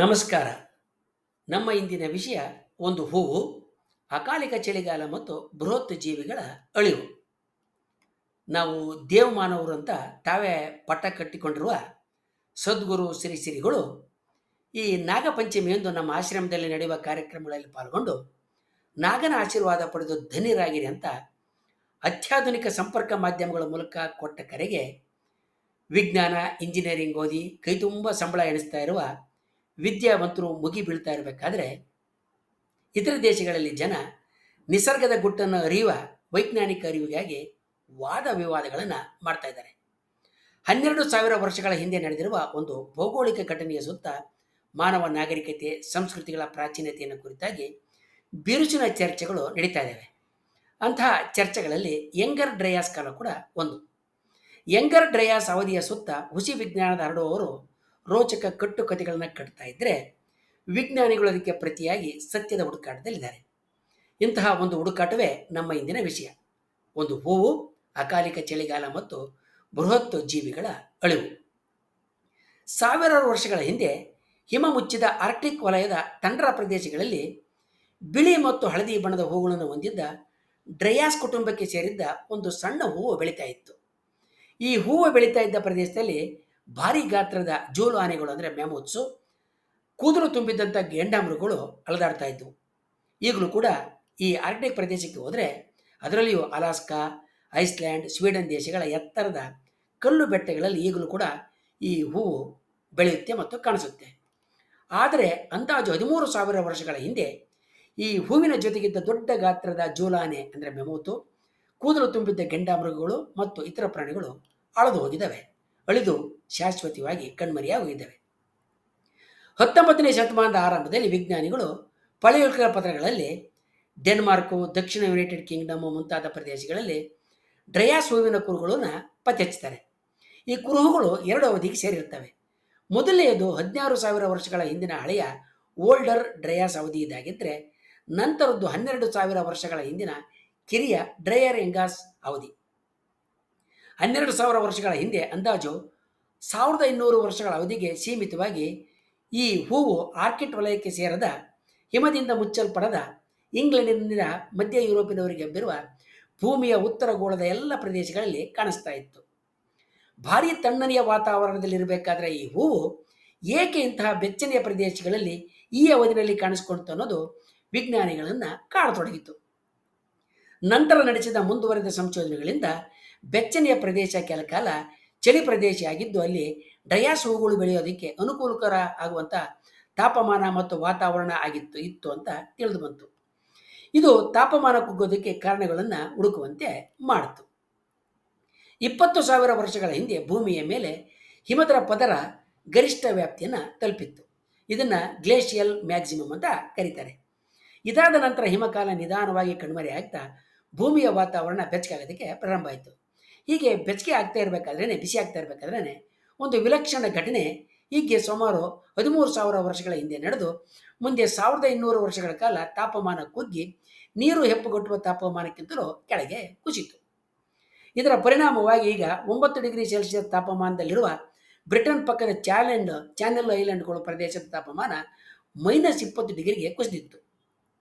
ನಮಸ್ಕಾರ. ನಮ್ಮ ಇಂದಿನ ವಿಷಯ ಒಂದು ಹೂವು, ಅಕಾಲಿಕ ಚಳಿಗಾಲ ಮತ್ತು ಬೃಹತ್ ಜೀವಿಗಳ ಅಳಿವು. ನಾವು ದೇವಮಾನವರು ಅಂತ ತಾವೇ ಪಟ್ಟ ಕಟ್ಟಿಕೊಂಡಿರುವ ಸದ್ಗುರು ಶ್ರೀ ಶ್ರೀಗಳು ಈ ನಾಗಪಂಚಮಿಯಂದು ನಮ್ಮ ಆಶ್ರಮದಲ್ಲಿ ನಡೆಯುವ ಕಾರ್ಯಕ್ರಮಗಳಲ್ಲಿ ಪಾಲ್ಗೊಂಡು ನಾಗನ ಆಶೀರ್ವಾದ ಪಡೆದು ಧನ್ಯರಾಗಿರಿ ಅಂತ ಅತ್ಯಾಧುನಿಕ ಸಂಪರ್ಕ ಮಾಧ್ಯಮಗಳ ಮೂಲಕ ಕೊಟ್ಟ ಕರೆಗೆ ವಿಜ್ಞಾನ, ಇಂಜಿನಿಯರಿಂಗ್ ಓದಿ ಕೈತುಂಬ ಸಂಬಳ ಎಣಿಸ್ತಾ ಇರುವ ವಿದ್ಯಾವಂತರು ಮುಗಿ ಬೀಳ್ತಾ ಇರಬೇಕಾದ್ರೆ ಇತರ ದೇಶಗಳಲ್ಲಿ ಜನ ನಿಸರ್ಗದ ಗುಟ್ಟನ್ನು ಅರಿಯುವ ವೈಜ್ಞಾನಿಕ ಅರಿವಿಗಾಗಿ ವಾದ ವಿವಾದಗಳನ್ನು ಮಾಡ್ತಾ ಇದ್ದಾರೆ. 12,000 ವರ್ಷಗಳ ಹಿಂದೆ ನಡೆದಿರುವ ಒಂದು ಭೌಗೋಳಿಕ ಘಟನೆಯ ಸುತ್ತ ಮಾನವ ನಾಗರಿಕತೆ, ಸಂಸ್ಕೃತಿಗಳ ಪ್ರಾಚೀನತೆಯನ್ನು ಕುರಿತಾಗಿ ಬಿರುಸಿನ ಚರ್ಚೆಗಳು ನಡೀತಾ ಇದ್ದಾವೆ. ಅಂತಹ ಚರ್ಚೆಗಳಲ್ಲಿ ಯಂಗರ್ ಡ್ರಯಾಸ್ ಕಾಲ ಕೂಡ ಒಂದು. ಯಂಗರ್ ಡ್ರಯಾಸ್ ಅವಧಿಯ ಸುತ್ತ ಹುಸಿ ವಿಜ್ಞಾನದ ಹರಡುವವರು ರೋಚಕ ಕಟ್ಟುಕತೆಗಳನ್ನು ಕಟ್ತಾ ಇದ್ದರೆ, ವಿಜ್ಞಾನಿಗಳು ಅದಕ್ಕೆ ಪ್ರತಿಯಾಗಿ ಸತ್ಯದ ಹುಡುಕಾಟದಲ್ಲಿದ್ದಾರೆ. ಇಂತಹ ಒಂದು ಹುಡುಕಾಟವೇ ನಮ್ಮ ಇಂದಿನ ವಿಷಯ. ಒಂದು ಹೂವು, ಅಕಾಲಿಕ ಚಳಿಗಾಲ ಮತ್ತು ಬೃಹತ್ ಜೀವಿಗಳ ಅಳಿವು. ಸಾವಿರಾರು ವರ್ಷಗಳ ಹಿಂದೆ ಹಿಮ ಮುಚ್ಚಿದ ಆರ್ಕ್ಟಿಕ್ ವಲಯದ ತಂಡ್ರ ಪ್ರದೇಶಗಳಲ್ಲಿ ಬಿಳಿ ಮತ್ತು ಹಳದಿ ಬಣ್ಣದ ಹೂಗಳನ್ನು ಹೊಂದಿದ್ದ ಡ್ರಯಾಸ್ ಕುಟುಂಬಕ್ಕೆ ಸೇರಿದ್ದ ಒಂದು ಸಣ್ಣ ಹೂವು ಬೆಳೀತಾ ಇತ್ತು. ಈ ಹೂವು ಬೆಳೀತಾ ಇದ್ದ ಪ್ರದೇಶದಲ್ಲಿ ಭಾರಿ ಗಾತ್ರದ ಜೂಲು ಆನೆಗಳು ಅಂದರೆ ಮ್ಯಾಮೂತ್ಸು, ಕೂದಲು ತುಂಬಿದ್ದಂಥ ಗೆಂಡಾಮೃಗಗಳು ಅಲೆದಾಡ್ತಾ ಇದ್ವು. ಈಗಲೂ ಕೂಡ ಈ ಆರ್ಕ್ಟಿಕ್ ಪ್ರದೇಶಕ್ಕೆ ಹೋದರೆ, ಅದರಲ್ಲಿಯೂ ಅಲಾಸ್ಕಾ, ಐಸ್ಲ್ಯಾಂಡ್, ಸ್ವೀಡನ್ ದೇಶಗಳ ಎತ್ತರದ ಕಲ್ಲು ಬೆಟ್ಟಗಳಲ್ಲಿ ಈಗಲೂ ಕೂಡ ಈ ಹೂವು ಬೆಳೆಯುತ್ತೆ ಮತ್ತು ಕಾಣಿಸುತ್ತೆ. ಆದರೆ ಅಂದಾಜು 13,000 ವರ್ಷಗಳ ಹಿಂದೆ ಈ ಹೂವಿನ ಜೊತೆಗಿದ್ದ ದೊಡ್ಡ ಗಾತ್ರದ ಜೂಲಾನೆ ಅಂದರೆ ಮೆಮೂತು, ಕೂದಲು ತುಂಬಿದ್ದ ಗೆಂಡಾಮೃಗಗಳು ಮತ್ತು ಇತರ ಪ್ರಾಣಿಗಳು ಅಳಿದು ಶಾಶ್ವತವಾಗಿ ಕಣ್ಮರೆಯಾಗಿದ್ದಾವೆ. 19ನೇ ಶತಮಾನದ ಆರಂಭದಲ್ಲಿ ವಿಜ್ಞಾನಿಗಳು ಪಳೆಯುಳಿಕೆ ಪತ್ರಗಳಲ್ಲಿ ಡೆನ್ಮಾರ್ಕು, ದಕ್ಷಿಣ ಯುನೈಟೆಡ್ ಕಿಂಗ್ಡಮ್ ಮುಂತಾದ ಪ್ರದೇಶಗಳಲ್ಲಿ ಡ್ರಯಾಸ್ ಹೂವಿನ ಕುರುಹುಗಳನ್ನು ಪತ್ತೆ ಹಚ್ಚುತ್ತಾರೆ. ಈ ಕುರುಹುಗಳು 2 ಅವಧಿಗೆ ಸೇರಿರ್ತವೆ. ಮೊದಲನೆಯದು 16,000 ವರ್ಷಗಳ ಹಿಂದಿನ ಹಳೆಯ ಓಲ್ಡರ್ ಡ್ರಯಾಸ್ ಅವಧಿ ಇದಾಗಿದ್ದರೆ, ನಂತರದ್ದು 12,000 ವರ್ಷಗಳ ಹಿಂದಿನ ಕಿರಿಯ ಡ್ರಯರ್ ಎಂಗಾಸ್ ಅವಧಿ. 12,000 ವರ್ಷಗಳ ಹಿಂದೆ ಅಂದಾಜು 1,500 ವರ್ಷಗಳ ಅವಧಿಗೆ ಸೀಮಿತವಾಗಿ ಈ ಹೂವು ಆರ್ಕಿಟ್ ವಲಯಕ್ಕೆ ಸೇರದ, ಹಿಮದಿಂದ ಮುಚ್ಚಲ್ಪಡದ, ಇಂಗ್ಲೆಂಡಿನಿಂದ ಮಧ್ಯ ಯುರೋಪಿನವರಿಗೆ ಹಬ್ಬಿರುವ ಭೂಮಿಯ ಉತ್ತರ ಗೋಳದ ಎಲ್ಲ ಪ್ರದೇಶಗಳಲ್ಲಿ ಕಾಣಿಸ್ತಾ ಇತ್ತು. ಭಾರೀ ತಣ್ಣನೆಯ ವಾತಾವರಣದಲ್ಲಿರಬೇಕಾದ್ರೆ ಈ ಹೂವು ಏಕೆ ಇಂತಹ ಬೆಚ್ಚನೆಯ ಪ್ರದೇಶಗಳಲ್ಲಿ ಈ ಅವಧಿಯಲ್ಲಿ ಕಾಣಿಸ್ಕೊಳ್ತು ಅನ್ನೋದು ವಿಜ್ಞಾನಿಗಳನ್ನು ಕಾಡತೊಡಗಿತು. ನಂತರ ನಡೆಸಿದ ಮುಂದುವರೆದ ಸಂಶೋಧನೆಗಳಿಂದ ಬೆಚ್ಚನೆಯ ಪ್ರದೇಶ ಕೆಲ ಕಾಲ ಚಳಿ ಪ್ರದೇಶ ಆಗಿದ್ದು, ಅಲ್ಲಿ ಡ್ರಯಾಸ್ ಹೂವುಗಳು ಬೆಳೆಯೋದಕ್ಕೆ ಅನುಕೂಲಕರ ಆಗುವಂಥ ತಾಪಮಾನ ಮತ್ತು ವಾತಾವರಣ ಇತ್ತು ಅಂತ ತಿಳಿದು ಬಂತು. ಇದು ತಾಪಮಾನ ಕುಗ್ಗೋದಕ್ಕೆ ಕಾರಣಗಳನ್ನು ಹುಡುಕುವಂತೆ ಮಾಡಿತು. 20,000 ವರ್ಷಗಳ ಹಿಂದೆ ಭೂಮಿಯ ಮೇಲೆ ಹಿಮದ ಪದರ ಗರಿಷ್ಠ ವ್ಯಾಪ್ತಿಯನ್ನು ತಲುಪಿತ್ತು. ಇದನ್ನು ಗ್ಲೇಷಿಯಲ್ ಮ್ಯಾಕ್ಸಿಮಮ್ ಅಂತ ಕರೀತಾರೆ. ಇದಾದ ನಂತರ ಹಿಮಕಾಲ ನಿಧಾನವಾಗಿ ಕಣ್ಮರೆ ಆಗ್ತಾ ಭೂಮಿಯ ವಾತಾವರಣ ಬೆಚ್ಚಗಾಗೋದಕ್ಕೆ ಪ್ರಾರಂಭ ಆಯಿತು. ಹೀಗೆ ಬೆಚ್ಚಗೆ ಆಗ್ತಾ ಇರಬೇಕಾದ್ರೇ, ಬಿಸಿ ಆಗ್ತಾ ಇರಬೇಕಾದ್ರೇ ಒಂದು ವಿಲಕ್ಷಣ ಘಟನೆ ಹೀಗೆ ಸುಮಾರು 13,000 ವರ್ಷಗಳ ಹಿಂದೆ ನಡೆದು, ಮುಂದೆ 1,500 ವರ್ಷಗಳ ಕಾಲ ತಾಪಮಾನ ಕುಗ್ಗಿ ನೀರು ಹೆಪ್ಪುಗಟ್ಟುವ ತಾಪಮಾನಕ್ಕಿಂತಲೂ ಕೆಳಗೆ ಕುಸಿತು. ಇದರ ಪರಿಣಾಮವಾಗಿ ಈಗ 9 ಡಿಗ್ರಿ ಸೆಲ್ಸಿಯಸ್ ತಾಪಮಾನದಲ್ಲಿರುವ ಬ್ರಿಟನ್ ಪಕ್ಕದ ಚಾನೆಲ್ ಐಲ್ಯಾಂಡ್ಗಳು ಪ್ರದೇಶದ ತಾಪಮಾನ -20 ಡಿಗ್ರಿಗೆ ಕುಸಿದಿತ್ತು.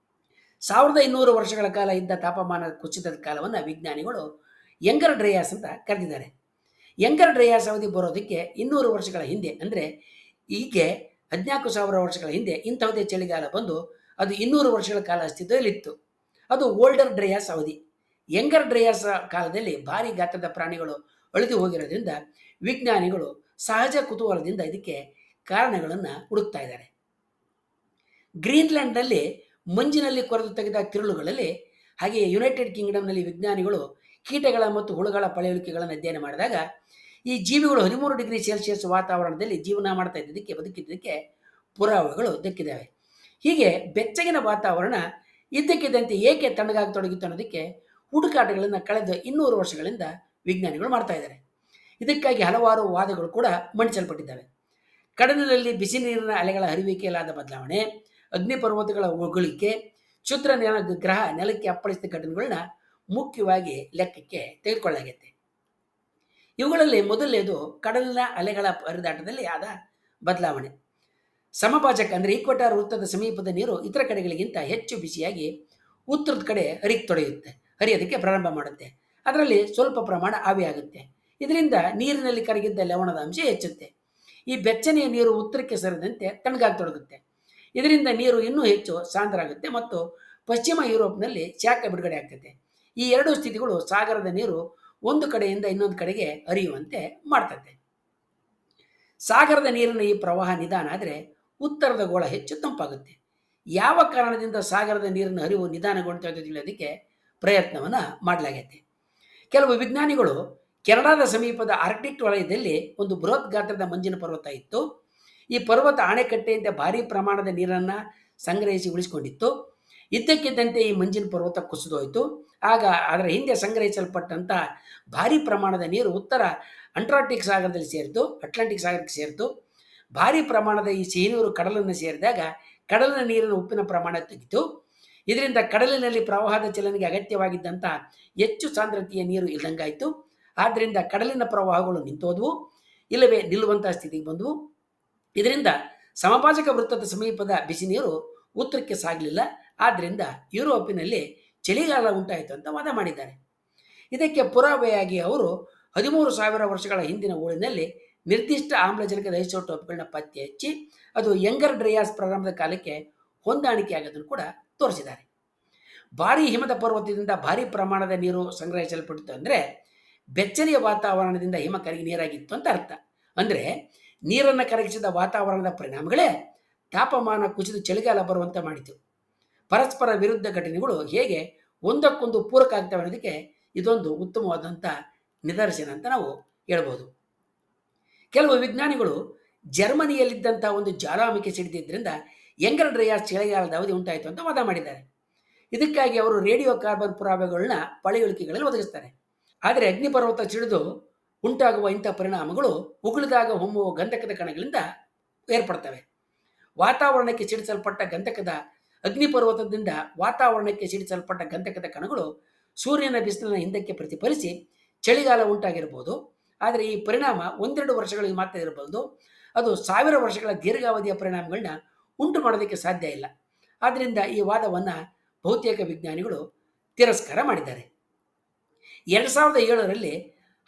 1,500 ವರ್ಷಗಳ ಕಾಲ ಇದ್ದ ತಾಪಮಾನ ಕುಸಿತದ ಕಾಲವನ್ನು ವಿಜ್ಞಾನಿಗಳು ಯಂಗರ್ ಡ್ರಯಾಸ್ ಅಂತ ಕರೆದಿದ್ದಾರೆ. ಯಂಗರ್ ಡ್ರಯಾಸ್ ಅವಧಿ ಬರೋದಕ್ಕೆ 200 ವರ್ಷಗಳ ಹಿಂದೆ, ಅಂದರೆ ಹೀಗೆ 14,000 ವರ್ಷಗಳ ಹಿಂದೆ ಇಂಥವುದೇ ಚಳಿಗಾಲ ಬಂದು ಅದು 200 ವರ್ಷಗಳ ಕಾಲ ಅಸ್ತಿತ್ವದಲ್ಲಿತ್ತು. ಅದು ಓಲ್ಡರ್ ಡ್ರಯಾಸ್ ಅವಧಿ. ಯಂಗರ್ ಡ್ರಯಾಸ್ ಕಾಲದಲ್ಲಿ ಭಾರಿ ಗಾತ್ರದ ಪ್ರಾಣಿಗಳು ಅಳಿದು ಹೋಗಿರೋದ್ರಿಂದ ವಿಜ್ಞಾನಿಗಳು ಸಹಜ ಕುತೂಹಲದಿಂದ ಇದಕ್ಕೆ ಕಾರಣಗಳನ್ನು ಹುಡುಕ್ತಾ ಇದ್ದಾರೆ. ಗ್ರೀನ್ಲ್ಯಾಂಡ್ನಲ್ಲಿ ಮಂಜಿನಲ್ಲಿ ಕೊರೆದು ತೆಗೆದ ತಿರುಳುಗಳಲ್ಲಿ, ಹಾಗೆಯೇ ಯುನೈಟೆಡ್ ಕಿಂಗ್ಡಮ್ನಲ್ಲಿ ವಿಜ್ಞಾನಿಗಳು ಕೀಟಗಳ ಮತ್ತು ಹುಳುಗಳ ಪಳೆಯುಳಿಕೆಗಳನ್ನು ಅಧ್ಯಯನ ಮಾಡಿದಾಗ ಈ ಜೀವಿಗಳು 13 ಡಿಗ್ರಿ ಸೆಲ್ಸಿಯಸ್ ವಾತಾವರಣದಲ್ಲಿ ಜೀವನ ಮಾಡ್ತಾ ಬದುಕಿದ್ದಕ್ಕೆ ಪುರಾವೆಗಳು ದಕ್ಕಿದ್ದಾವೆ. ಹೀಗೆ ಬೆಚ್ಚಗಿನ ವಾತಾವರಣ ಇದ್ದಕ್ಕಿದ್ದಂತೆ ಏಕೆ ತಣ್ಣಗಾಗತೊಡಗಿತ್ತು ಅನ್ನೋದಕ್ಕೆ ಹುಡುಕಾಟಗಳನ್ನು ಕಳೆದ 200 ವರ್ಷಗಳಿಂದ ವಿಜ್ಞಾನಿಗಳು ಮಾಡ್ತಾ ಇದ್ದಾರೆ. ಇದಕ್ಕಾಗಿ ಹಲವಾರು ವಾದಗಳು ಕೂಡ ಮಂಡಿಸಲ್ಪಟ್ಟಿದ್ದಾವೆ. ಕಡಲಿನಲ್ಲಿ ಬಿಸಿ ನೀರಿನ ಅಲೆಗಳ ಹರಿವಿಕೆಯಲ್ಲಾದ ಬದಲಾವಣೆ, ಅಗ್ನಿಪರ್ವತಗಳ ಉಗುಳಿಕೆ, ಕ್ಷುದ್ರ ಗ್ರಹ ನೆಲಕ್ಕೆ ಅಪ್ಪಳಿಸಿದ ಘಟನೆಗಳನ್ನ ಮುಖ್ಯವಾಗಿ ಲೆಕ್ಕಕ್ಕೆ ತೆಗೆದುಕೊಳ್ಳಲಾಗಿದೆ. ಇವುಗಳಲ್ಲಿ ಮೊದಲನೇದು ಕಡಲಿನ ಅಲೆಗಳ ಹರಿದಾಟದಲ್ಲಿ ಆದ ಬದಲಾವಣೆ. ಸಮಭಾಜಕ ಅಂದರೆ ಈಕ್ವಟಾರ್ ವೃತ್ತದ ಸಮೀಪದ ನೀರು ಇತರ ಕಡೆಗಳಿಗಿಂತ ಹೆಚ್ಚು ಬಿಸಿಯಾಗಿ ಉತ್ತರದ ಕಡೆ ಹರಿಯೋದಕ್ಕೆ ಪ್ರಾರಂಭ ಮಾಡುತ್ತೆ. ಅದರಲ್ಲಿ ಸ್ವಲ್ಪ ಪ್ರಮಾಣ ಆವಿಯಾಗುತ್ತೆ. ಇದರಿಂದ ನೀರಿನಲ್ಲಿ ಕರಗಿದ್ದ ಲವಣದ ಅಂಶ ಹೆಚ್ಚುತ್ತೆ. ಈ ಬೆಚ್ಚನೆಯ ನೀರು ಉತ್ತರಕ್ಕೆ ಸರಿದಂತೆ ತಣ್ಣಗಾಗತೊಡಗುತ್ತೆ. ಇದರಿಂದ ನೀರು ಇನ್ನೂ ಹೆಚ್ಚು ಸಾಂದ್ರ ಆಗುತ್ತೆ ಮತ್ತು ಪಶ್ಚಿಮ ಯುರೋಪ್ನಲ್ಲಿ ಶಾಖ ಬಿಡುಗಡೆ ಆಗ್ತದೆ. ಈ ಎರಡು ಸ್ಥಿತಿಗಳು ಸಾಗರದ ನೀರು ಒಂದು ಕಡೆಯಿಂದ ಇನ್ನೊಂದು ಕಡೆಗೆ ಹರಿಯುವಂತೆ ಮಾಡ್ತದೆ. ಸಾಗರದ ನೀರಿನ ಈ ಪ್ರವಾಹ ನಿಧಾನ ಆದರೆ ಉತ್ತರದ ಗೋಳ ಹೆಚ್ಚು ತಂಪಾಗುತ್ತೆ. ಯಾವ ಕಾರಣದಿಂದ ಸಾಗರದ ನೀರಿನ ಹರಿವು ನಿಧಾನಗೊಳ್ತಾ ಇದೆ ತಿಳಿಯೋದಕ್ಕೆ ಪ್ರಯತ್ನವನ್ನು ಮಾಡಲಾಗೈತೆ. ಕೆಲವು ವಿಜ್ಞಾನಿಗಳು ಕೆನಡಾದ ಸಮೀಪದ ಆರ್ಕ್ಟಿಕ್ ವಲಯದಲ್ಲಿ ಒಂದು ಬೃಹತ್ ಗಾತ್ರದ ಮಂಜಿನ ಪರ್ವತ ಇತ್ತು. ಈ ಪರ್ವತ ಅಣೆಕಟ್ಟೆಯಂತೆ ಭಾರೀ ಪ್ರಮಾಣದ ನೀರನ್ನು ಸಂಗ್ರಹಿಸಿ ಉಳಿಸಿಕೊಂಡಿತ್ತು. ಇದ್ದಕ್ಕಿದ್ದಂತೆ ಈ ಮಂಜಿನ ಪರ್ವತ ಕುಸಿದೋಯ್ತು. ಆಗ ಅದರ ಹಿಂದೆ ಸಂಗ್ರಹಿಸಲ್ಪಟ್ಟಂಥ ಭಾರೀ ಪ್ರಮಾಣದ ನೀರು ಉತ್ತರ ಅಟ್ಲಾಂಟಿಕ್ ಸಾಗರಕ್ಕೆ ಸೇರಿತು. ಭಾರೀ ಪ್ರಮಾಣದ ಈ ಸಿಹಿನೀರು ಕಡಲನ್ನು ಸೇರಿದಾಗ ಕಡಲಿನ ನೀರಿನ ಉಪ್ಪಿನ ಪ್ರಮಾಣ ತಗ್ಗಿತು. ಇದರಿಂದ ಕಡಲಿನಲ್ಲಿ ಪ್ರವಾಹದ ಚಲನೆಗೆ ಅಗತ್ಯವಾಗಿದ್ದಂಥ ಹೆಚ್ಚು ಸಾಂದ್ರತೆಯ ನೀರು ಇಲ್ಲದಂಗಾಯಿತು. ಆದ್ದರಿಂದ ಕಡಲಿನ ಪ್ರವಾಹಗಳು ನಿಂತೋದವು, ಇಲ್ಲವೇ ನಿಲ್ಲುವಂತಹ ಸ್ಥಿತಿಗೆ ಬಂದವು. ಇದರಿಂದ ಸಮಭಾಜಕ ವೃತ್ತದ ಸಮೀಪದ ಬಿಸಿ ನೀರು ಉತ್ತರಕ್ಕೆ ಸಾಗಲಿಲ್ಲ. ಆದ್ದರಿಂದ ಯುರೋಪಿನಲ್ಲಿ ಚಳಿಗಾಲ ಉಂಟಾಯಿತು ಅಂತ ವಾದ ಮಾಡಿದ್ದಾರೆ. ಇದಕ್ಕೆ ಪುರಾವೆಯಾಗಿ ಅವರು 13,000 ವರ್ಷಗಳ ಹಿಂದಿನ ಊರಿನಲ್ಲಿ ನಿರ್ದಿಷ್ಟ ಆಮ್ಲಜನಕದ ಐಸೋಟೋಪ್ಗಳನ್ನ ಪತ್ತೆ ಹಚ್ಚಿ ಅದು ಯಂಗರ್ ಡ್ರಯಾಸ್ ಪ್ರಾರಂಭದ ಕಾಲಕ್ಕೆ ಹೊಂದಾಣಿಕೆ ಆಗೋದನ್ನು ಕೂಡ ತೋರಿಸಿದ್ದಾರೆ. ಭಾರೀ ಹಿಮದ ಪರ್ವತದಿಂದ ಭಾರೀ ಪ್ರಮಾಣದ ನೀರು ಸಂಗ್ರಹಿಸಲ್ಪಟ್ಟಿತು ಅಂದರೆ ಬೆಚ್ಚನೆಯ ವಾತಾವರಣದಿಂದ ಹಿಮ ಕರಗಿ ನೀರಾಗಿತ್ತು ಅಂತ ಅರ್ಥ. ಅಂದರೆ ನೀರನ್ನು ಕರಗಿಸಿದ ವಾತಾವರಣದ ಪರಿಣಾಮಗಳೇ ತಾಪಮಾನ ಕುಸಿದು ಚಳಿಗಾಲ ಬರುವಂತೆ ಮಾಡಿತು. ಪರಸ್ಪರ ವಿರುದ್ಧ ಘಟನೆಗಳು ಹೇಗೆ ಒಂದಕ್ಕೊಂದು ಪೂರಕ ಆಗ್ತವೆ ಅನ್ನೋದಕ್ಕೆ ಇದೊಂದು ಉತ್ತಮವಾದಂಥ ನಿದರ್ಶನ ಅಂತ ನಾವು ಹೇಳ್ಬೋದು. ಕೆಲವು ವಿಜ್ಞಾನಿಗಳು ಜರ್ಮನಿಯಲ್ಲಿದ್ದಂಥ ಒಂದು ಜ್ವಾಲಾಮುಖಿ ಸಿಡಿದಿದ್ದರಿಂದ ಯಂಗರ್ ಡ್ರಯಾಸ್ ಚಳಿಗಾಲದ ಅವಧಿ ಉಂಟಾಯಿತು ಅಂತ ವಾದ ಮಾಡಿದ್ದಾರೆ. ಇದಕ್ಕಾಗಿ ಅವರು ರೇಡಿಯೋ ಕಾರ್ಬನ್ ಪುರಾವೆಗಳನ್ನ ಪಳೆಯುಳಿಕೆಗಳಲ್ಲಿ ಒದಗಿಸ್ತಾರೆ. ಆದರೆ ಅಗ್ನಿಪರ್ವತ ಸಿಡಿದು ಉಂಟಾಗುವ ಇಂಥ ಪರಿಣಾಮಗಳು ಉಗುಳಿದಾಗ ಹೊಮ್ಮುವ ಗಂಧಕದ ಕಣಗಳಿಂದ ಏರ್ಪಡ್ತವೆ. ಅಗ್ನಿಪರ್ವತದಿಂದ ವಾತಾವರಣಕ್ಕೆ ಸಿಡಿಸಲ್ಪಟ್ಟ ಗಂಧಕದ ಕಣಗಳು ಸೂರ್ಯನ ಬಿಸಿಲಿನ ಹಿಂದಕ್ಕೆ ಪ್ರತಿಫಲಿಸಿ ಚಳಿಗಾಲ ಉಂಟಾಗಿರಬಹುದು. ಆದರೆ ಈ ಪರಿಣಾಮ 1-2 ವರ್ಷಗಳಿಗೆ ಮಾತ್ರ ಇರಬಹುದು. ಅದು 1000 ವರ್ಷಗಳ ದೀರ್ಘಾವಧಿಯ ಪರಿಣಾಮಗಳನ್ನ ಉಂಟು ಮಾಡೋದಕ್ಕೆ ಸಾಧ್ಯ ಇಲ್ಲ. ಆದ್ದರಿಂದ ಈ ವಾದವನ್ನು ಬಹುತೇಕ ವಿಜ್ಞಾನಿಗಳು ತಿರಸ್ಕಾರ ಮಾಡಿದ್ದಾರೆ. 2007ರಲ್ಲಿ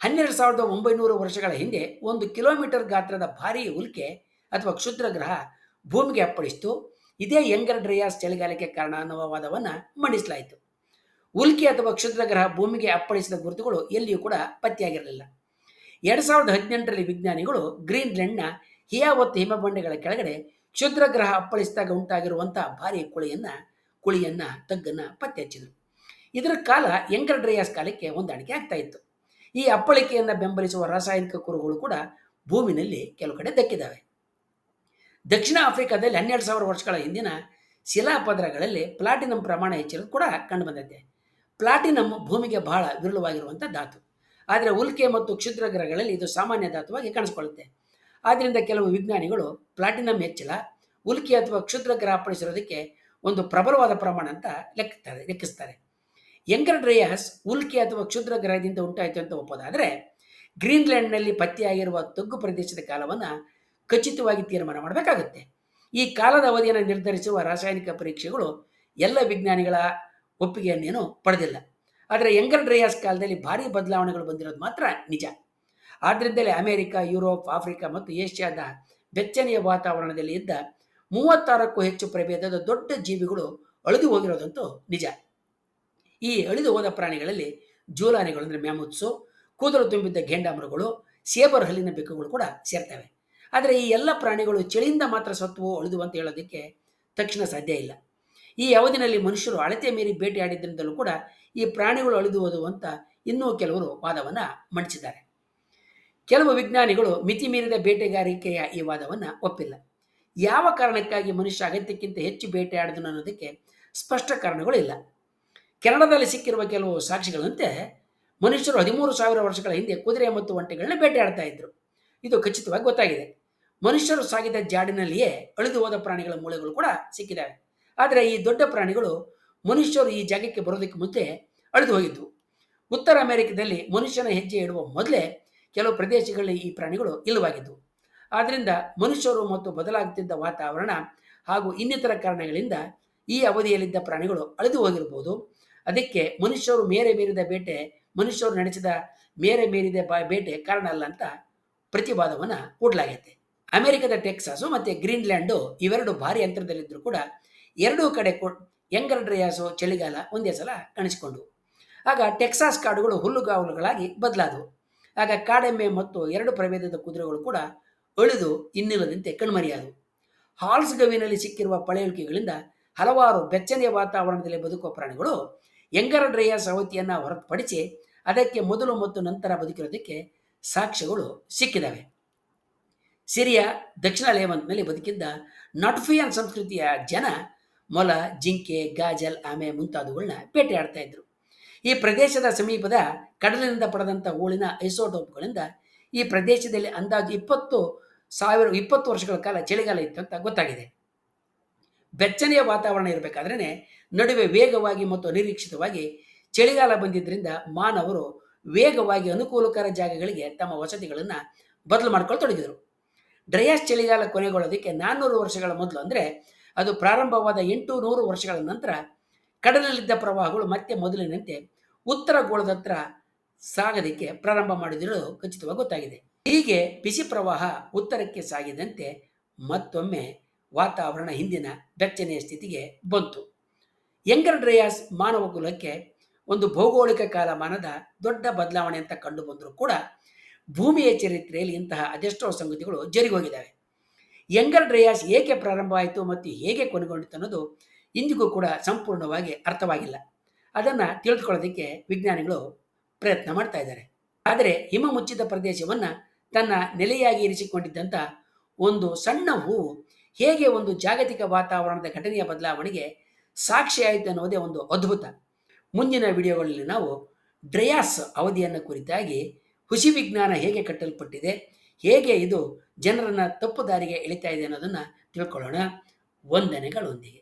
12,900 ವರ್ಷಗಳ ಹಿಂದೆ 1 ಕಿಲೋಮೀಟರ್ ಗಾತ್ರದ ಭಾರೀ ಉಲ್ಕೆ ಅಥವಾ ಕ್ಷುದ್ರ ಗ್ರಹ ಭೂಮಿಗೆ ಅಪ್ಪಳಿಸಿತು. ಇದೇ ಯಂಗರ್ ಡ್ರಯಾಸ್ ಚಳಿಗಾಲಕ್ಕೆ ಕಾರಣ ಅನ್ನುವ ವಾದವನ್ನು ಮಂಡಿಸಲಾಯಿತು. ಉಲ್ಕೆ ಅಥವಾ ಕ್ಷುದ್ರ ಗ್ರಹ ಭೂಮಿಗೆ ಅಪ್ಪಳಿಸಿದ ಗುರುತುಗಳು ಎಲ್ಲಿಯೂ ಕೂಡ ಪತ್ತೆಯಾಗಿರಲಿಲ್ಲ. 2018ರಲ್ಲಿ ವಿಜ್ಞಾನಿಗಳು ಗ್ರೀನ್ಲ್ಯಾಂಡ್ನ ಹಿಯಾವತ್ ಹಿಮಬಂಡೆಗಳ ಕೆಳಗಡೆ ಕ್ಷುದ್ರ ಗ್ರಹ ಅಪ್ಪಳಿಸಿದಾಗ ಉಂಟಾಗಿರುವಂಥ ಭಾರೀ ತಗ್ಗನ್ನು ಪತ್ತೆ ಹಚ್ಚಿದರು. ಇದರ ಕಾಲ ಯಂಗರ್ ಡ್ರಯಾಸ್ ಕಾಲಕ್ಕೆ ಹೊಂದಾಣಿಕೆ ಆಗ್ತಾ ಇತ್ತು. ಈ ಅಪ್ಪಳಿಕೆಯನ್ನು ಬೆಂಬಲಿಸುವ ರಾಸಾಯನಿಕ ಕುರುಹುಗಳು ಕೂಡ ಭೂಮಿನಲ್ಲಿ ಕೆಲವು ಕಡೆ ದಕ್ಕಿದ್ದಾವೆ. ದಕ್ಷಿಣ ಆಫ್ರಿಕಾದಲ್ಲಿ 12,000 ವರ್ಷಗಳ ಹಿಂದಿನ ಶಿಲಾಪದರಗಳಲ್ಲಿ ಪ್ಲಾಟಿನಂ ಪ್ರಮಾಣ ಹೆಚ್ಚಿರೋದು ಕೂಡ ಕಂಡುಬಂದಿದೆ. ಪ್ಲಾಟಿನಂ ಭೂಮಿಗೆ ಬಹಳ ವಿರಳವಾಗಿರುವಂಥ ಧಾತು. ಆದರೆ ಉಲ್ಕೆ ಮತ್ತು ಕ್ಷುದ್ರ ಗ್ರಹಗಳಲ್ಲಿ ಇದು ಸಾಮಾನ್ಯ ಧಾತುವಾಗಿ ಕಾಣಿಸಿಕೊಳ್ಳುತ್ತೆ. ಆದ್ದರಿಂದ ಕೆಲವು ವಿಜ್ಞಾನಿಗಳು ಪ್ಲಾಟಿನಂ ಹೆಚ್ಚಳ ಉಲ್ಕೆ ಅಥವಾ ಕ್ಷುದ್ರ ಗ್ರಹ ಅಪ್ಪಳಿಸಿರೋದಕ್ಕೆ ಒಂದು ಪ್ರಬಲವಾದ ಪ್ರಮಾಣ ಅಂತ ಲೆಕ್ಕಿಸ್ತಾರೆ. ಯಂಗರ್ ಡ್ರಯಾಸ್ ಉಲ್ಕೆ ಅಥವಾ ಕ್ಷುದ್ರ ಗ್ರಹದಿಂದ ಉಂಟಾಯಿತು ಅಂತ ಒಪ್ಪೋದಾದರೆ ಗ್ರೀನ್ಲ್ಯಾಂಡ್ನಲ್ಲಿ ಪತ್ತೆಯಾಗಿರುವ ತಗ್ಗು ಪ್ರದೇಶದ ಕಾಲವನ್ನು ಖಚಿತವಾಗಿ ತೀರ್ಮಾನ ಮಾಡಬೇಕಾಗುತ್ತೆ. ಈ ಕಾಲದ ಅವಧಿಯನ್ನು ನಿರ್ಧರಿಸುವ ರಾಸಾಯನಿಕ ಪರೀಕ್ಷೆಗಳು ಎಲ್ಲ ವಿಜ್ಞಾನಿಗಳ ಒಪ್ಪಿಗೆಯನ್ನೇನು ಪಡೆದಿಲ್ಲ. ಆದರೆ ಯಂಗರ್ ಡ್ರಯಾಸ್ ಕಾಲದಲ್ಲಿ ಭಾರೀ ಬದಲಾವಣೆಗಳು ಬಂದಿರೋದು ಮಾತ್ರ ನಿಜ. ಆದ್ದರಿಂದಲೇ ಅಮೆರಿಕ, ಯುರೋಪ್, ಆಫ್ರಿಕಾ ಮತ್ತು ಏಷ್ಯಾದ ಬೆಚ್ಚನೆಯ ವಾತಾವರಣದಲ್ಲಿ ಇದ್ದ 36ಕ್ಕೂ ಹೆಚ್ಚು ಪ್ರಭೇದದ ದೊಡ್ಡ ಜೀವಿಗಳು ಅಳಿದು ಹೋಗಿರೋದಂತೂ ನಿಜ. ಈ ಅಳಿದು ಹೋದ ಪ್ರಾಣಿಗಳಲ್ಲಿ ಜೂಲಾನಿಗಳು ಅಂದರೆ ಮ್ಯಾಮುತ್ಸು, ಕೂದಲು ತುಂಬಿದ್ದ ಘೇಂಡಾಮೃಗಗಳು, ಸೇಬರ್ ಹಲ್ಲಿನ ಬೆಕ್ಕುಗಳು ಕೂಡ ಸೇರ್ತವೆ. ಆದರೆ ಈ ಎಲ್ಲ ಪ್ರಾಣಿಗಳು ಚಳಿಯಿಂದ ಮಾತ್ರ ಸತ್ವವು ಅಳಿದು ಅಂತ ಹೇಳೋದಕ್ಕೆ ತಕ್ಷಣ ಸಾಧ್ಯ ಇಲ್ಲ. ಈ ಅವಧಿನಲ್ಲಿ ಮನುಷ್ಯರು ಅಳತೆ ಮೀರಿ ಬೇಟೆಯಾಡಿದ್ದರಿಂದಲೂ ಕೂಡ ಈ ಪ್ರಾಣಿಗಳು ಅಳಿದು ಹೋದವು ಅಂತ ಇನ್ನೂ ಕೆಲವರು ವಾದವನ್ನು ಮಂಡಿಸಿದ್ದಾರೆ. ಕೆಲವು ವಿಜ್ಞಾನಿಗಳು ಮಿತಿ ಮೀರಿದ ಬೇಟೆಗಾರಿಕೆಯ ಈ ವಾದವನ್ನು ಒಪ್ಪಿಲ್ಲ. ಯಾವ ಕಾರಣಕ್ಕಾಗಿ ಮನುಷ್ಯ ಅಗತ್ಯಕ್ಕಿಂತ ಹೆಚ್ಚು ಬೇಟೆಯಾಡಿದನು ಅನ್ನೋದಕ್ಕೆ ಸ್ಪಷ್ಟ ಕಾರಣಗಳು ಇಲ್ಲ. ಕೆನಡಾದಲ್ಲಿ ಸಿಕ್ಕಿರುವ ಕೆಲವು ಸಾಕ್ಷಿಗಳಂತೆ ಮನುಷ್ಯರು 13,000 ವರ್ಷಗಳ ಹಿಂದೆ ಕುದುರೆ ಮತ್ತು ಒಂಟೆಗಳನ್ನ ಬೇಟೆಯಾಡ್ತಾ ಇದ್ರು. ಇದು ಖಚಿತವಾಗಿ ಗೊತ್ತಾಗಿದೆ. ಮನುಷ್ಯರು ಸಾಗಿದ ಜಾಡಿನಲ್ಲಿಯೇ ಅಳಿದು ಹೋದ ಪ್ರಾಣಿಗಳ ಮೂಳೆಗಳು ಕೂಡ ಸಿಕ್ಕಿದ್ದಾವೆ. ಆದರೆ ಈ ದೊಡ್ಡ ಪ್ರಾಣಿಗಳು ಮನುಷ್ಯರು ಈ ಜಾಗಕ್ಕೆ ಬರೋದಕ್ಕೆ ಮುಂಚೆ ಅಳಿದು ಹೋಗಿದ್ವು. ಉತ್ತರ ಅಮೆರಿಕದಲ್ಲಿ ಮನುಷ್ಯನ ಹೆಜ್ಜೆ ಇಡುವ ಮೊದಲೇ ಕೆಲವು ಪ್ರದೇಶಗಳಲ್ಲಿ ಈ ಪ್ರಾಣಿಗಳು ಇಲ್ಲವಾಗಿದ್ದವು. ಆದ್ದರಿಂದ ಮನುಷ್ಯರು ಮತ್ತು ಬದಲಾಗುತ್ತಿದ್ದ ವಾತಾವರಣ ಹಾಗೂ ಇನ್ನಿತರ ಕಾರಣಗಳಿಂದ ಈ ಅವಧಿಯಲ್ಲಿದ್ದ ಪ್ರಾಣಿಗಳು ಅಳಿದು ಹೋಗಿರಬಹುದು. ಅದಕ್ಕೆ ಮನುಷ್ಯರು ಮನುಷ್ಯರು ನಡೆಸಿದ ಮೀರಿದ ಬೇಟೆ ಕಾರಣ ಅಲ್ಲ ಅಂತ ಪ್ರತಿವಾದವನ್ನು ಹೂಡಲಾಗೈತೆ. ಅಮೆರಿಕದ ಟೆಕ್ಸಾಸು ಮತ್ತು ಗ್ರೀನ್ಲ್ಯಾಂಡು ಇವೆರಡು ಭಾರಿ ಅಂತರದಲ್ಲಿದ್ದರೂ ಕೂಡ ಎರಡೂ ಕಡೆ ಯಂಗರ್ ಡ್ರಯಾಸು ಚಳಿಗಾಲ ಒಂದೇ ಸಲ ಕಾಣಿಸಿಕೊಂಡವು. ಆಗ ಟೆಕ್ಸಾಸ್ ಕಾಡುಗಳು ಹುಲ್ಲುಗಾವಲುಗಳಾಗಿ ಬದಲಾದವು. ಆಗ ಕಾಡೆಮ್ಮೆ ಮತ್ತು 2 ಪ್ರಭೇದದ ಕುದುರೆಗಳು ಕೂಡ ಅಳಿದು ಇನ್ನಿಲ್ಲದಂತೆ ಕಣ್ಮರೆಯಾದವು. ಹಾಲ್ಸ್ ಗವಿನಲ್ಲಿ ಸಿಕ್ಕಿರುವ ಪಳೆಯುಳಿಕೆಗಳಿಂದ ಹಲವಾರು ಬೆಚ್ಚನೆಯ ವಾತಾವರಣದಲ್ಲಿ ಬದುಕುವ ಪ್ರಾಣಿಗಳು ಯಂಗರ್ ಡ್ರಯಾಸ್ ಅವಧಿಯನ್ನು ಹೊರತುಪಡಿಸಿ ಅದಕ್ಕೆ ಮೊದಲು ಮತ್ತು ನಂತರ ಬದುಕಿರೋದಕ್ಕೆ ಸಾಕ್ಷ್ಯಗಳು ಸಿಕ್ಕಿದ್ದಾವೆ. ಸಿರಿಯಾ, ದಕ್ಷಿಣ ಲೇವಂತ್ನಲ್ಲಿ ಬದುಕಿದ್ದ ನಟ್ಫಿಯನ್ ಸಂಸ್ಕೃತಿಯ ಜನ ಮೊಲ, ಜಿಂಕೆ, ಗಾಜಲ್, ಆಮೆ ಮುಂತಾದವುಗಳನ್ನ ಬೇಟೆಯಾಡ್ತಾ ಇದ್ರು. ಈ ಪ್ರದೇಶದ ಸಮೀಪದ ಕಡಲಿನಿಂದ ಪಡೆದಂಥ ಹೂಳಿನ ಐಸೋಟೋಪ್ಗಳಿಂದ ಈ ಪ್ರದೇಶದಲ್ಲಿ ಅಂದಾಜು 20 ವರ್ಷಗಳ ಕಾಲ ಚಳಿಗಾಲ ಇತ್ತು ಅಂತ ಗೊತ್ತಾಗಿದೆ. ಬೆಚ್ಚನೆಯ ವಾತಾವರಣ ಇರಬೇಕಾದ್ರೆ ನಡುವೆ ವೇಗವಾಗಿ ಮತ್ತು ಅನಿರೀಕ್ಷಿತವಾಗಿ ಚಳಿಗಾಲ ಬಂದಿದ್ದರಿಂದ ಮಾನವರು ವೇಗವಾಗಿ ಅನುಕೂಲಕರ ಜಾಗಗಳಿಗೆ ತಮ್ಮ ವಸತಿಗಳನ್ನು ಬದಲು ಮಾಡ್ಕೊಳ್ತೊಡಗಿದರು. ಡ್ರಯಾಸ್ ಚಳಿಗಾಲ ಕೊನೆಗೊಳ್ಳೋದಕ್ಕೆ 400 ವರ್ಷಗಳ ಮೊದಲು, ಅಂದರೆ ಅದು ಪ್ರಾರಂಭವಾದ 800 ವರ್ಷಗಳ ನಂತರ ಕಡಲಲ್ಲಿದ್ದ ಪ್ರವಾಹಗಳು ಮತ್ತೆ ಮೊದಲಿನಂತೆ ಉತ್ತರ ಗೋಳದತ್ರ ಸಾಗಲಿಕ್ಕೆ ಪ್ರಾರಂಭ ಮಾಡಿದಿರೋದು ಖಚಿತವಾಗಿ ಗೊತ್ತಾಗಿದೆ. ಹೀಗೆ ಬಿಸಿ ಪ್ರವಾಹ ಉತ್ತರಕ್ಕೆ ಸಾಗಿದಂತೆ ಮತ್ತೊಮ್ಮೆ ವಾತಾವರಣ ಹಿಂದಿನ ಬೆಚ್ಚನೆಯ ಸ್ಥಿತಿಗೆ ಬಂತು. ಯಂಗರ್ ಡ್ರಯಾಸ್ ಮಾನವ ಕುಲಕ್ಕೆ ಒಂದು ಭೌಗೋಳಿಕ ಕಾಲಮಾನದ ದೊಡ್ಡ ಬದಲಾವಣೆ ಅಂತ ಕಂಡು ಬಂದರೂ ಕೂಡ ಭೂಮಿಯ ಚರಿತ್ರೆಯಲ್ಲಿ ಇಂತಹ ಅದೆಷ್ಟೋ ಸಂಗತಿಗಳು ಜರುಗೋಗಿದ್ದಾವೆ. ಯಂಗರ್ ಡ್ರಯಾಸ್ ಏಕೆ ಪ್ರಾರಂಭ ಆಯಿತು ಮತ್ತು ಹೇಗೆ ಕೊನೆಗೊಂಡಿತು ಅನ್ನೋದು ಇಂದಿಗೂ ಕೂಡ ಸಂಪೂರ್ಣವಾಗಿ ಅರ್ಥವಾಗಿಲ್ಲ. ಅದನ್ನು ತಿಳಿದುಕೊಳ್ಳೋದಕ್ಕೆ ವಿಜ್ಞಾನಿಗಳು ಪ್ರಯತ್ನ ಮಾಡ್ತಾ ಇದ್ದಾರೆ. ಆದರೆ ಹಿಮ ಮುಚ್ಚಿದ ಪ್ರದೇಶವನ್ನು ತನ್ನ ನೆಲೆಯಾಗಿ ಇರಿಸಿಕೊಂಡಿದ್ದಂಥ ಒಂದು ಸಣ್ಣ ಹೂವು ಹೇಗೆ ಒಂದು ಜಾಗತಿಕ ವಾತಾವರಣದ ಘಟನೆಯ ಬದಲಾವಣೆಗೆ ಸಾಕ್ಷಿಯಾಯಿತು ಅನ್ನೋದೇ ಒಂದು ಅದ್ಭುತ. ಮುಂದಿನ ವಿಡಿಯೋಗಳಲ್ಲಿ ನಾವು ಡ್ರಯಾಸ್ ಅವಧಿಯನ್ನು ಕುರಿತಾಗಿ ಹುಸಿ ವಿಜ್ಞಾನ ಹೇಗೆ ಕಟ್ಟಲ್ಪಟ್ಟಿದೆ, ಹೇಗೆ ಇದು ಜನರನ್ನು ತಪ್ಪು ದಾರಿಗೆ ಎಳಿತಾ ಇದೆ ಅನ್ನೋದನ್ನು ತಿಳ್ಕೊಳ್ಳೋಣ. ವಂದನೆಗಳೊಂದಿಗೆ.